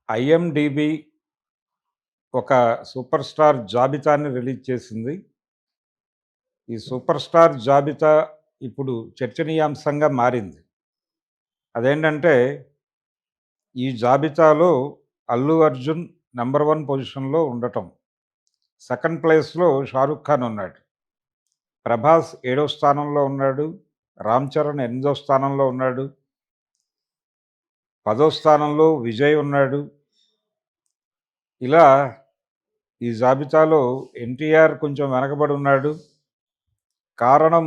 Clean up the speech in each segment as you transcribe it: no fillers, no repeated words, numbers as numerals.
IMDb ఒక super star జాబితాని release చేసింది. ఈ సూపర్ స్టార్ జాబితా ఇప్పుడు చర్చనీయాంశంగా మారింది. అదేంటంటే, ఈ జాబితాలో అల్లు అర్జున్ నంబర్ 1 పొజిషన్‌లో ఉండటం. సెకండ్ ప్లేస్‌లో 'షారుఖ్ ఖాన్' ఉన్నాడు. ప్రభాస్ ఏడో స్థానంలో ఉన్నాడు. రామ్ చరణ్ ఎనిమిదో స్థానంలో ఉన్నాడు. పదో స్థానంలో విజయ్ ఉన్నాడు. ఇలా ఈ జాబితాలో ఎన్టీఆర్ కొంచెం వెనకబడి ఉన్నాడు. కారణం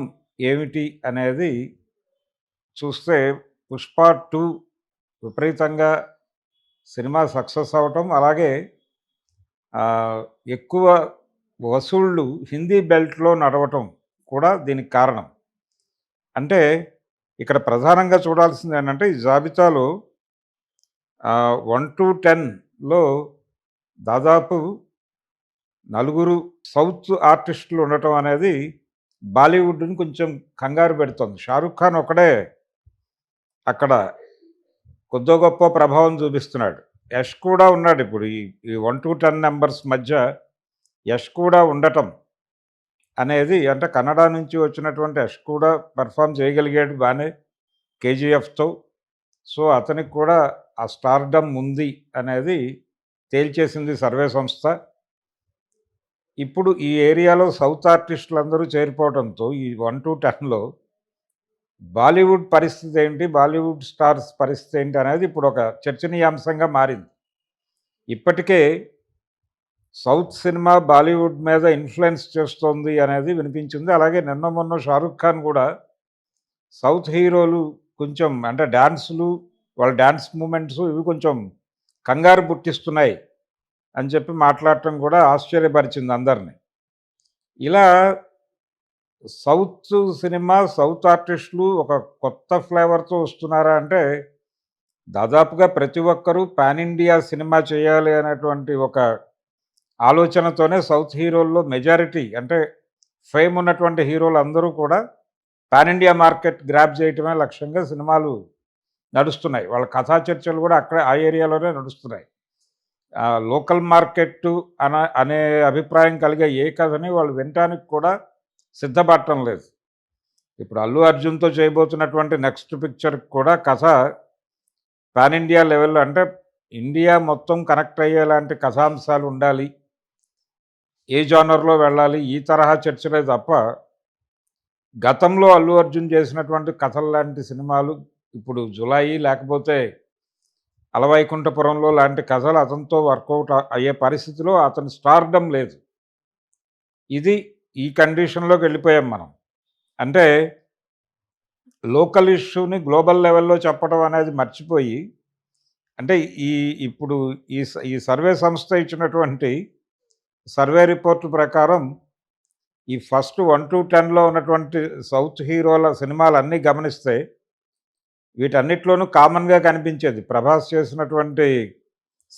ఏమిటి అనేది చూస్తే 'పుష్ప 2' విపరీతంగా సినిమా సక్సెస్ అవ్వటం, అలాగే ఎక్కువ వసూళ్ళు హిందీ బెల్ట్‌లో నడవటం కూడా దీనికి కారణం. అంటే ఇక్కడ ప్రధానంగా చూడాల్సిందేంటంటే, ఈ జాబితాలో 1-10లో దాదాపు నలుగురు సౌత్ ఆర్టిస్టులు ఉండటం అనేది బాలీవుడ్‌ని కొంచెం కంగారు పెడుతోంది. 'షారుఖ్ ఖాన్' ఒక్కడే అక్కడ కొద్దో గొప్పో ప్రభావం చూపిస్తున్నాడు. యష్ కూడా ఉన్నాడు. ఇప్పుడు ఈ 1-10 నంబర్స్ మధ్య యష్ కూడా ఉండటం అనేది, అంటే కన్నడ నుంచి వచ్చినటువంటి యష్ కూడా పెర్ఫార్మ్ చేయగలిగాడు బానే కేజీఎఫ్‌తో. సో, అతనికి కూడా ఆ స్టార్‌డమ్ ఉంది అనేది తేల్చేసింది సర్వే సంస్థ. ఇప్పుడు ఈ ఏరియాలో సౌత్ ఆర్టిస్టులందరూ చేరిపోవడంతో ఈ 1-10లో బాలీవుడ్ పరిస్థితి ఏంటి, బాలీవుడ్ స్టార్స్ పరిస్థితి ఏంటి అనేది ఇప్పుడు ఒక చర్చనీయాంశంగా మారింది. ఇప్పటికే సౌత్ సినిమా బాలీవుడ్ మీద ఇన్ఫ్లుయెన్స్ చేస్తోంది అనేది వినిపించింది. అలాగే నిన్న మొన్న 'షారుఖ్ ఖాన్' కూడా సౌత్ హీరోలు కొంచెం, అంటే డాన్సులు, వాళ్ళ డాన్స్ మూవ్‌మెంట్స్ ఇవి కొంచెం కంగారు పుట్టిస్తున్నాయి అని చెప్పి మాట్లాడటం కూడా ఆశ్చర్యపరిచింది అందరిని. ఇలా సౌత్ సినిమా, సౌత్ ఆర్టిస్టులు ఒక కొత్త ఫ్లేవర్‌తో వస్తున్నారా అంటే, దాదాపుగా ప్రతి ఒక్కరూ పాన్ ఇండియా సినిమా చేయాలి అనేటువంటి ఒక ఆలోచనతోనే సౌత్ హీరోల్లో మెజారిటీ, అంటే ఫేమ్ ఉన్నటువంటి హీరోలందరూ కూడా పాన్ ఇండియా మార్కెట్ గ్రాబ్ చేయటమే లక్ష్యంగా సినిమాలు నడుస్తున్నాయి. వాళ్ళ కథా చర్చలు కూడా అక్కడే ఆ ఏరియాలోనే నడుస్తున్నాయి. లోకల్ మార్కెట్టు అనే అభిప్రాయం కలిగే ఏ కథని వాళ్ళు వినటానికి కూడా సిద్ధపడటం లేదు. ఇప్పుడు అల్లు అర్జున్‌తో చేయబోతున్నటువంటి నెక్స్ట్ పిక్చర్‌కి కూడా కథ పాన్ ఇండియా లెవెల్‌లో, అంటే ఇండియా మొత్తం కనెక్ట్ అయ్యేలాంటి కథాంశాలు ఉండాలి. ఏ జానర్‌లో వెళ్ళాలి, ఈ తరహా చర్చలే తప్ప, గతంలో అల్లు అర్జున్ చేసినటువంటి కథల్లాంటి సినిమాలు ఇప్పుడు 'జులాయి' లేకపోతే 'అలవైకుంఠపురంలో' లాంటి కథలు అతనితో వర్కౌట్ అయ్యే పరిస్థితిలో అతని స్టార్‌డమ్ లేదు. ఇది ఈ కండిషన్‌లోకి వెళ్ళిపోయాం మనం. అంటే లోకల్ ఇష్యూని గ్లోబల్ లెవెల్‌లో చెప్పడం అనేది మర్చిపోయి, అంటే ఈ ఇప్పుడు ఈ సర్వే సంస్థ ఇచ్చినటువంటి సర్వే రిపోర్ట్ ప్రకారం ఈ ఫస్ట్ 1-10లో ఉన్నటువంటి సౌత్ హీరోల సినిమాలన్నీ గమనిస్తే వీటన్నిటిలోనూ కామన్‌గా కనిపించేది ప్రభాస్ చేసినటువంటి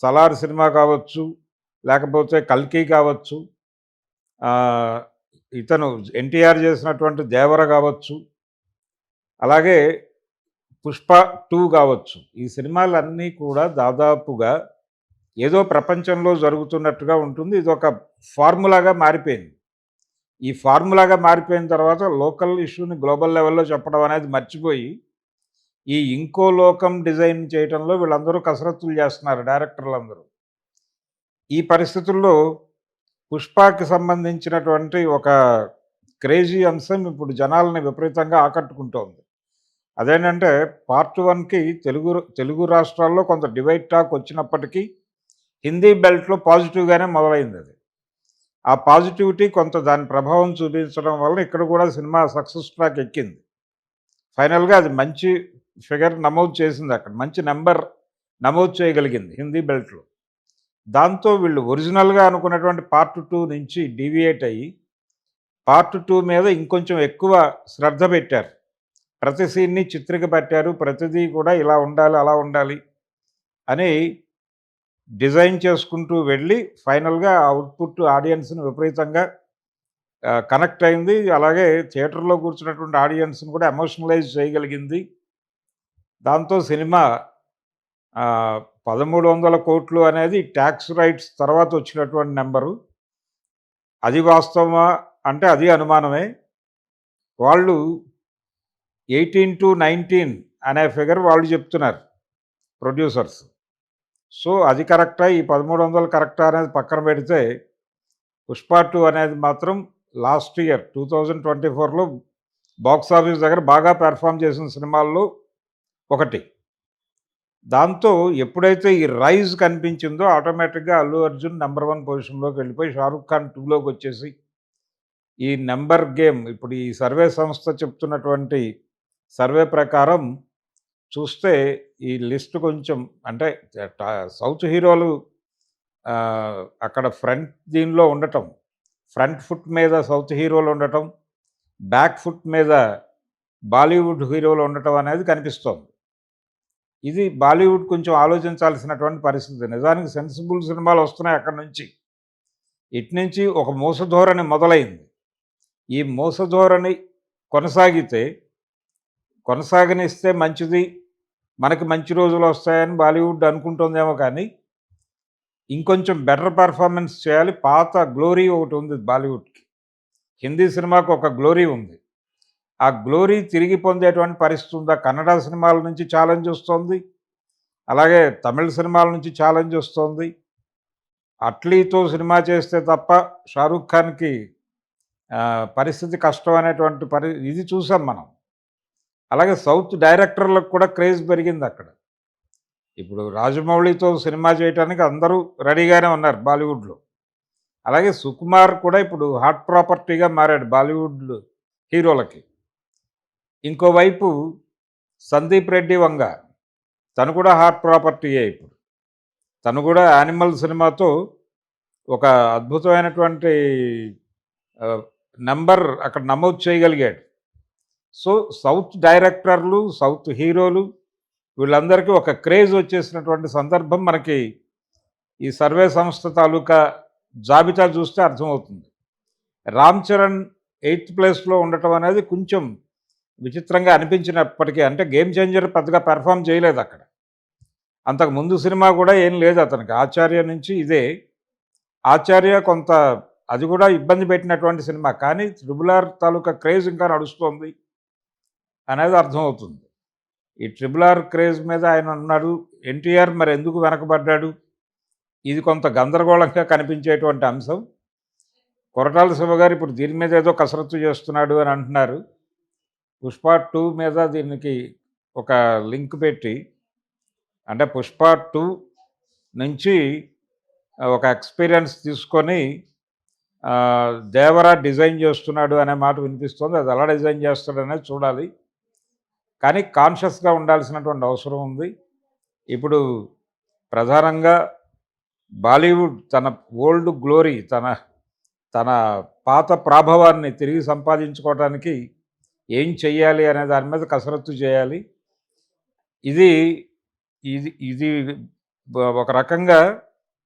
'సలార్' సినిమా కావచ్చు, లేకపోతే 'కల్కి' కావచ్చు, ఇతను ఎన్టీఆర్ చేసినటువంటి 'దేవర' కావచ్చు, అలాగే 'పుష్ప 2' కావచ్చు. ఈ సినిమాలన్నీ కూడా దాదాపుగా ఏదో ప్రపంచంలో జరుగుతున్నట్టుగా ఉంటుంది. ఇదొక ఫార్ములాగా మారిపోయింది. ఈ ఫార్ములాగా మారిపోయిన తర్వాత లోకల్ ఇష్యూని గ్లోబల్ లెవెల్‌లో చెప్పడం అనేది మర్చిపోయి, ఈ ఇంకో లోకం డిజైన్ చేయటంలో వీళ్ళందరూ కసరత్తులు చేస్తున్నారు డైరెక్టర్లందరూ. ఈ పరిస్థితుల్లో 'పుష్ప'కి సంబంధించినటువంటి ఒక క్రేజీ అంశం ఇప్పుడు జనాల్ని విపరీతంగా ఆకట్టుకుంటోంది. అదేంటంటే, పార్ట్ 1కి తెలుగు రాష్ట్రాల్లో కొంత డివైడ్ టాక్ వచ్చినప్పటికీ హిందీ బెల్ట్‌లో పాజిటివ్‌గానే మొదలైందది. ఆ పాజిటివిటీ కొంత దాని ప్రభావం చూపించడం వల్ల ఇక్కడ కూడా సినిమా సక్సెస్ ట్రాక్ ఎక్కింది. ఫైనల్‌గా అది మంచి ఫిగర్ నమోదు చేసింది అక్కడ. మంచి నంబర్ నమోదు చేయగలిగింది హిందీ బెల్ట్‌లో. దాంతో వీళ్ళు ఒరిజినల్‌గా అనుకున్నటువంటి పార్ట్ 2 నుంచి డీవియేట్ అయ్యి, పార్ట్ 2 మీద ఇంకొంచెం ఎక్కువ శ్రద్ధ పెట్టారు. ప్రతి సీన్‌ని చిత్రిక పట్టారు. ప్రతిదీ కూడా ఇలా ఉండాలి, అలా ఉండాలి అని డిజైన్ చేసుకుంటూ వెళ్ళి ఫైనల్‌గా అవుట్‌పుట్ ఆడియన్స్‌ని విపరీతంగా కనెక్ట్ అయింది. అలాగే థియేటర్‌లో కూర్చున్నటువంటి ఆడియన్స్‌ని కూడా ఎమోషనలైజ్ చేయగలిగింది. దాంతో సినిమా 1300 కోట్లు అనేది ట్యాక్స్ రైట్స్ తర్వాత వచ్చినటువంటి నెంబరు. అది వాస్తవమా అంటే అది అనుమానమే. వాళ్ళు 18-19 అనే ఫిగర్ వాళ్ళు చెప్తున్నారు ప్రొడ్యూసర్స్. సో, అది కరెక్టా? ఈ 1300 కరెక్టా అనేది పక్కన పెడితే 'పుష్ప 2' అనేది మాత్రం లాస్ట్ ఇయర్ 2024లో బాక్స్ ఆఫీస్ దగ్గర బాగా పెర్ఫార్మ్ చేసిన సినిమాల్లో ఒకటి. దాంతో ఎప్పుడైతే ఈ రైజ్ కనిపించిందో ఆటోమేటిక్‌గా అల్లు అర్జున్ నంబర్ 1 పొజిషన్‌లోకి వెళ్ళిపోయి 'షారుఖ్ ఖాన్ 2' వచ్చేసి ఈ నంబర్ గేమ్ ఇప్పుడు ఈ సర్వే సంస్థ చెప్తున్నటువంటి సర్వే ప్రకారం చూస్తే ఈ లిస్ట్ కొంచెం అంటే సౌత్ హీరోలు అక్కడ ఫ్రంట్ దీనిలో ఉండటం, ఫ్రంట్ ఫుట్ మీద సౌత్ హీరోలు ఉండటం, బ్యాక్ ఫుట్ మీద బాలీవుడ్ హీరోలు ఉండటం అనేది కనిపిస్తోంది. ఇది బాలీవుడ్ కొంచెం ఆలోచించాల్సినటువంటి పరిస్థితి. నిజానికి సెన్సిబుల్ సినిమాలు వస్తున్నాయి అక్కడి నుంచి. ఇటు నుంచి ఒక మోసధోరణి మొదలైంది. ఈ మోసధోరణి కొనసాగనిస్తే మంచిది, మనకి మంచి రోజులు వస్తాయని బాలీవుడ్ అనుకుంటుందేమో కానీ, ఇంకొంచెం బెటర్ పెర్ఫార్మెన్స్ చేయాలి. పాత గ్లోరీ ఒకటి ఉంది బాలీవుడ్‌కి. హిందీ సినిమాకు ఒక గ్లోరీ ఉంది. ఆ గ్లోరీ తిరిగి పొందేటువంటి పరిస్థితి ఉందా? కన్నడ సినిమాల నుంచి ఛాలెంజ్ వస్తోంది. అలాగే తమిళ సినిమాల నుంచి ఛాలెంజ్ వస్తోంది. అట్లీతో సినిమా చేస్తే తప్ప షారూఖ్ ఖాన్‌కి పరిస్థితి కష్టం అనేటువంటి ఇది చూసాం మనం. అలాగే సౌత్ డైరెక్టర్లకు కూడా క్రేజ్ పెరిగింది అక్కడ. ఇప్పుడు రాజమౌళితో సినిమా చేయటానికి అందరూ రెడీగానే ఉన్నారు బాలీవుడ్‌లో. అలాగే సుకుమార్ కూడా ఇప్పుడు హాట్ ప్రాపర్టీగా మారాడు బాలీవుడ్ హీరోలకి. ఇంకోవైపు సందీప్ రెడ్డి వంగ తను కూడా హాట్ ప్రాపర్టీయే ఇప్పుడు. తను కూడా యానిమల్ సినిమాతో ఒక అద్భుతమైనటువంటి నంబర్ అక్కడ నమోదు చేయగలిగాడు. సో, సౌత్ డైరెక్టర్లు, సౌత్ హీరోలు వీళ్ళందరికీ ఒక క్రేజ్ వచ్చేసినటువంటి సందర్భం మనకి ఈ సర్వే సంస్థ తాలూకా జాబితా చూస్తే అర్థమవుతుంది. రామ్ చరణ్ 8th ప్లేస్‌లో ఉండటం అనేది కొంచెం విచిత్రంగా అనిపించినప్పటికీ, అంటే గేమ్ చేంజర్ పెద్దగా పెర్ఫార్మ్ చేయలేదు అక్కడ. అంతకు ముందు సినిమా కూడా ఏం లేదు అతనికి. 'ఆచార్య' నుంచి ఇదే. 'ఆచార్య' కొంత అది కూడా ఇబ్బంది పెట్టినటువంటి సినిమా. కానీ 'ట్రిపుల్ ఆర్' తాలూకా క్రేజ్ ఇంకా నడుస్తోంది అనేది అర్థమవుతుంది. ఈ 'ట్రిపుల్ ఆర్' క్రేజ్ మీద ఆయన ఉన్నాడు. ఎన్టీఆర్ మరి ఎందుకు వెనకబడ్డాడు? ఇది కొంత గందరగోళంగా కనిపించేటువంటి అంశం. కొరటాల శివ గారు ఇప్పుడు దీని మీద ఏదో కసరత్తు చేస్తున్నాడు అని అంటున్నారు. 'పుష్ప 2' మీద దీనికి ఒక లింక్ పెట్టి, అంటే 'పుష్ప 2' నుంచి ఒక ఎక్స్‌పీరియన్స్ తీసుకొని దేవరా డిజైన్ చేస్తున్నాడు అనే మాట వినిపిస్తుంది. అది ఎలా డిజైన్ చేస్తాడనేది చూడాలి. కానీ కాన్షియస్‌గా ఉండాల్సినటువంటి అవసరం ఉంది. ఇప్పుడు ప్రధానంగా బాలీవుడ్ తన ఓల్డ్ గ్లోరీ, తన పాత ప్రాభవాన్ని తిరిగి సంపాదించుకోవడానికి ఏం చెయ్యాలి అనే దాని మీద కసరత్తు చేయాలి. ఇది ఇది ఇది ఒక రకంగా